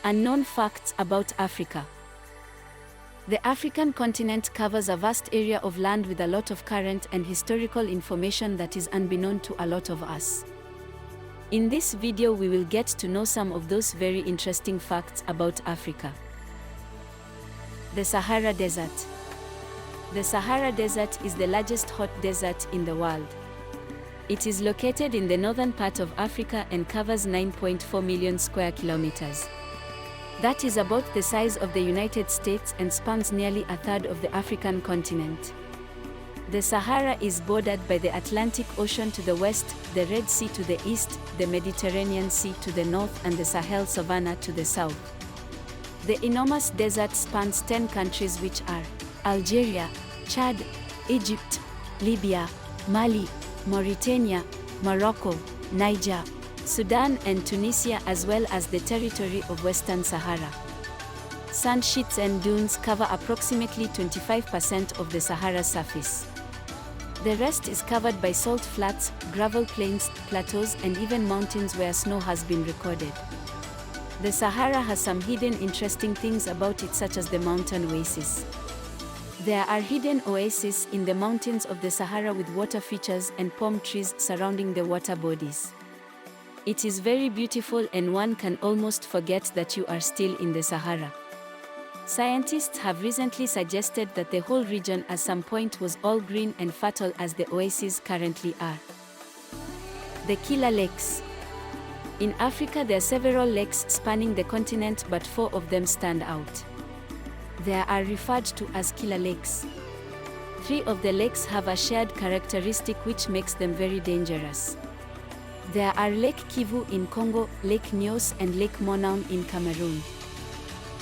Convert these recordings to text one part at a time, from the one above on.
Unknown facts about Africa. The African continent covers a vast area of land with a lot of current and historical information that is unbeknown to a lot of us. In this video we will get to know some of those very interesting facts about Africa. The Sahara Desert. The Sahara Desert is the largest hot desert in the world. It is located in the northern part of Africa and covers 9.4 million square kilometers. That is about the size of the United States and spans nearly a third of the African continent. The Sahara is bordered by the Atlantic Ocean to the west, the Red Sea to the east, the Mediterranean Sea to the north, and the Sahel Savanna to the south. The enormous desert spans 10 countries which are Algeria, Chad, Egypt, Libya, Mali, Mauritania, Morocco, Niger, Sudan and Tunisia, as well as the territory of Western Sahara. Sand sheets and dunes cover approximately 25% of the Sahara's surface. The rest is covered by salt flats, gravel plains, plateaus and even mountains where snow has been recorded. The Sahara has some hidden interesting things about it, such as the mountain oases. There are hidden oases in the mountains of the Sahara with water features and palm trees surrounding the water bodies. It is very beautiful and one can almost forget that you are still in the Sahara. Scientists have recently suggested that the whole region at some point was all green and fertile as the oases currently are. The Killer Lakes. In Africa there are several lakes spanning the continent, but 4 of them stand out. They are referred to as killer lakes. 3 of the lakes have a shared characteristic which makes them very dangerous. There are Lake Kivu in Congo, Lake Nyos and Lake Monoun in Cameroon.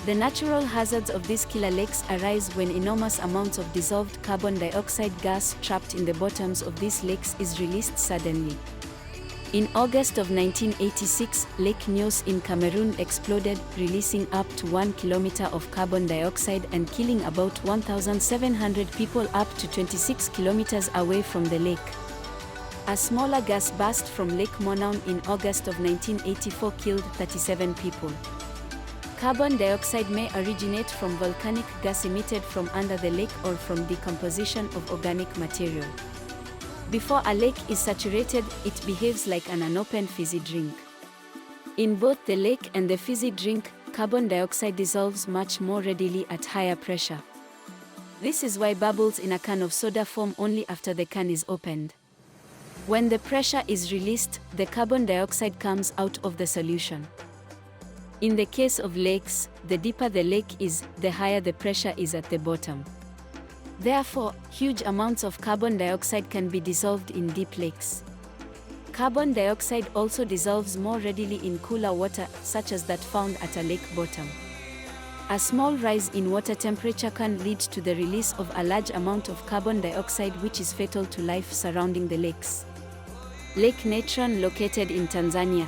The natural hazards of these killer lakes arise when enormous amounts of dissolved carbon dioxide gas trapped in the bottoms of these lakes is released suddenly. In August of 1986, Lake Nyos in Cameroon exploded, releasing up to 1 kilometer of carbon dioxide and killing about 1,700 people up to 26 kilometers away from the lake. A smaller gas burst from Lake Monoun in August of 1984 killed 37 people. Carbon dioxide may originate from volcanic gas emitted from under the lake or from decomposition of organic material. Before a lake is saturated, it behaves like an unopened fizzy drink. In both the lake and the fizzy drink, carbon dioxide dissolves much more readily at higher pressure. This is why bubbles in a can of soda form only after the can is opened. When the pressure is released, the carbon dioxide comes out of the solution. In the case of lakes, the deeper the lake is, the higher the pressure is at the bottom. Therefore, huge amounts of carbon dioxide can be dissolved in deep lakes. Carbon dioxide also dissolves more readily in cooler water, such as that found at a lake bottom. A small rise in water temperature can lead to the release of a large amount of carbon dioxide, which is fatal to life surrounding the lakes. Lake Natron, located in Tanzania.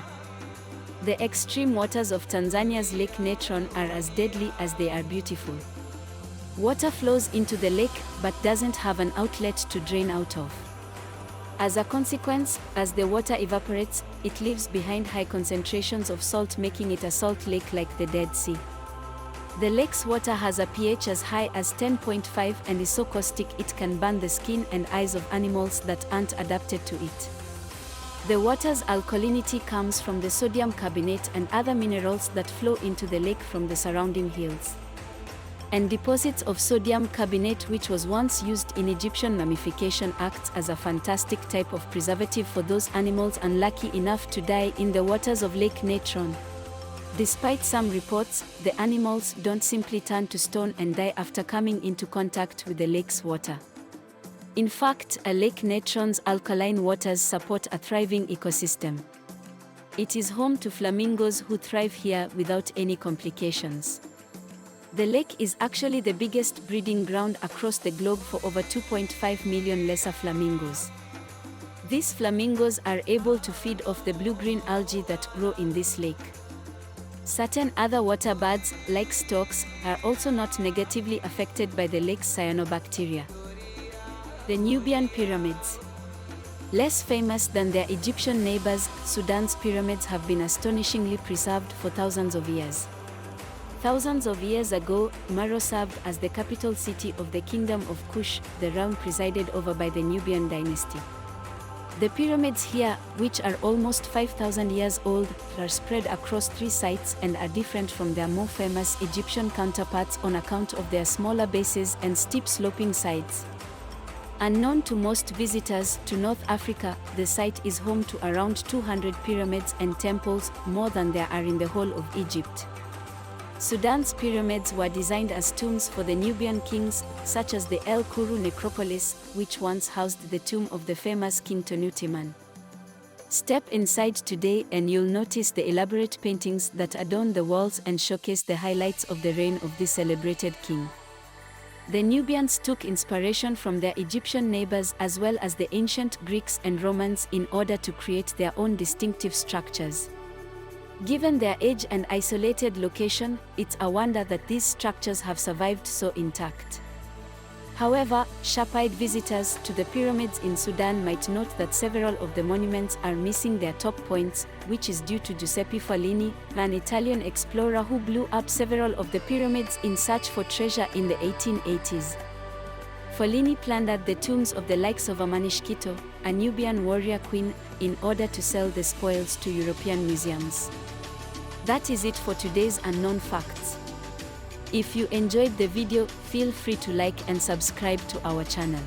The extreme waters of Tanzania's Lake Natron are as deadly as they are beautiful. Water flows into the lake but doesn't have an outlet to drain out of. As a consequence, as the water evaporates, it leaves behind high concentrations of salt, making it a salt lake like the Dead Sea. The lake's water has a pH as high as 10.5 and is so caustic it can burn the skin and eyes of animals that aren't adapted to it. The water's alkalinity comes from the sodium carbonate and other minerals that flow into the lake from the surrounding hills. And deposits of sodium carbonate, which was once used in Egyptian mummification, acts as a fantastic type of preservative for those animals unlucky enough to die in the waters of Lake Natron. Despite some reports, the animals don't simply turn to stone and die after coming into contact with the lake's water. In fact, Lake Natron's alkaline waters support a thriving ecosystem. It is home to flamingos who thrive here without any complications. The lake is actually the biggest breeding ground across the globe for over 2.5 million lesser flamingos. These flamingos are able to feed off the blue-green algae that grow in this lake. Certain other water birds, like storks, are also not negatively affected by the lake's cyanobacteria. The Nubian pyramids. Less famous than their Egyptian neighbors, Sudan's pyramids have been astonishingly preserved for thousands of years. Thousands of years ago, Maro served as the capital city of the Kingdom of Kush, the realm presided over by the Nubian dynasty. The pyramids here, which are almost 5,000 years old, are spread across 3 sites and are different from their more famous Egyptian counterparts on account of their smaller bases and steep sloping sides. Unknown to most visitors to North Africa, the site is home to around 200 pyramids and temples, more than there are in the whole of Egypt. Sudan's pyramids were designed as tombs for the Nubian kings, such as the El Kuru necropolis, which once housed the tomb of the famous King Tanutamun. Step inside today and you'll notice the elaborate paintings that adorn the walls and showcase the highlights of the reign of this celebrated king. The Nubians took inspiration from their Egyptian neighbors as well as the ancient Greeks and Romans in order to create their own distinctive structures. Given their age and isolated location, it's a wonder that these structures have survived so intact. However, sharp-eyed visitors to the pyramids in Sudan might note that several of the monuments are missing their top points, which is due to Giuseppe Follini, an Italian explorer who blew up several of the pyramids in search for treasure in the 1880s. Follini plundered the tombs of the likes of Amanishakheto, a Nubian warrior queen, in order to sell the spoils to European museums. That is it for today's Unknown Facts. If you enjoyed the video, feel free to like and subscribe to our channel.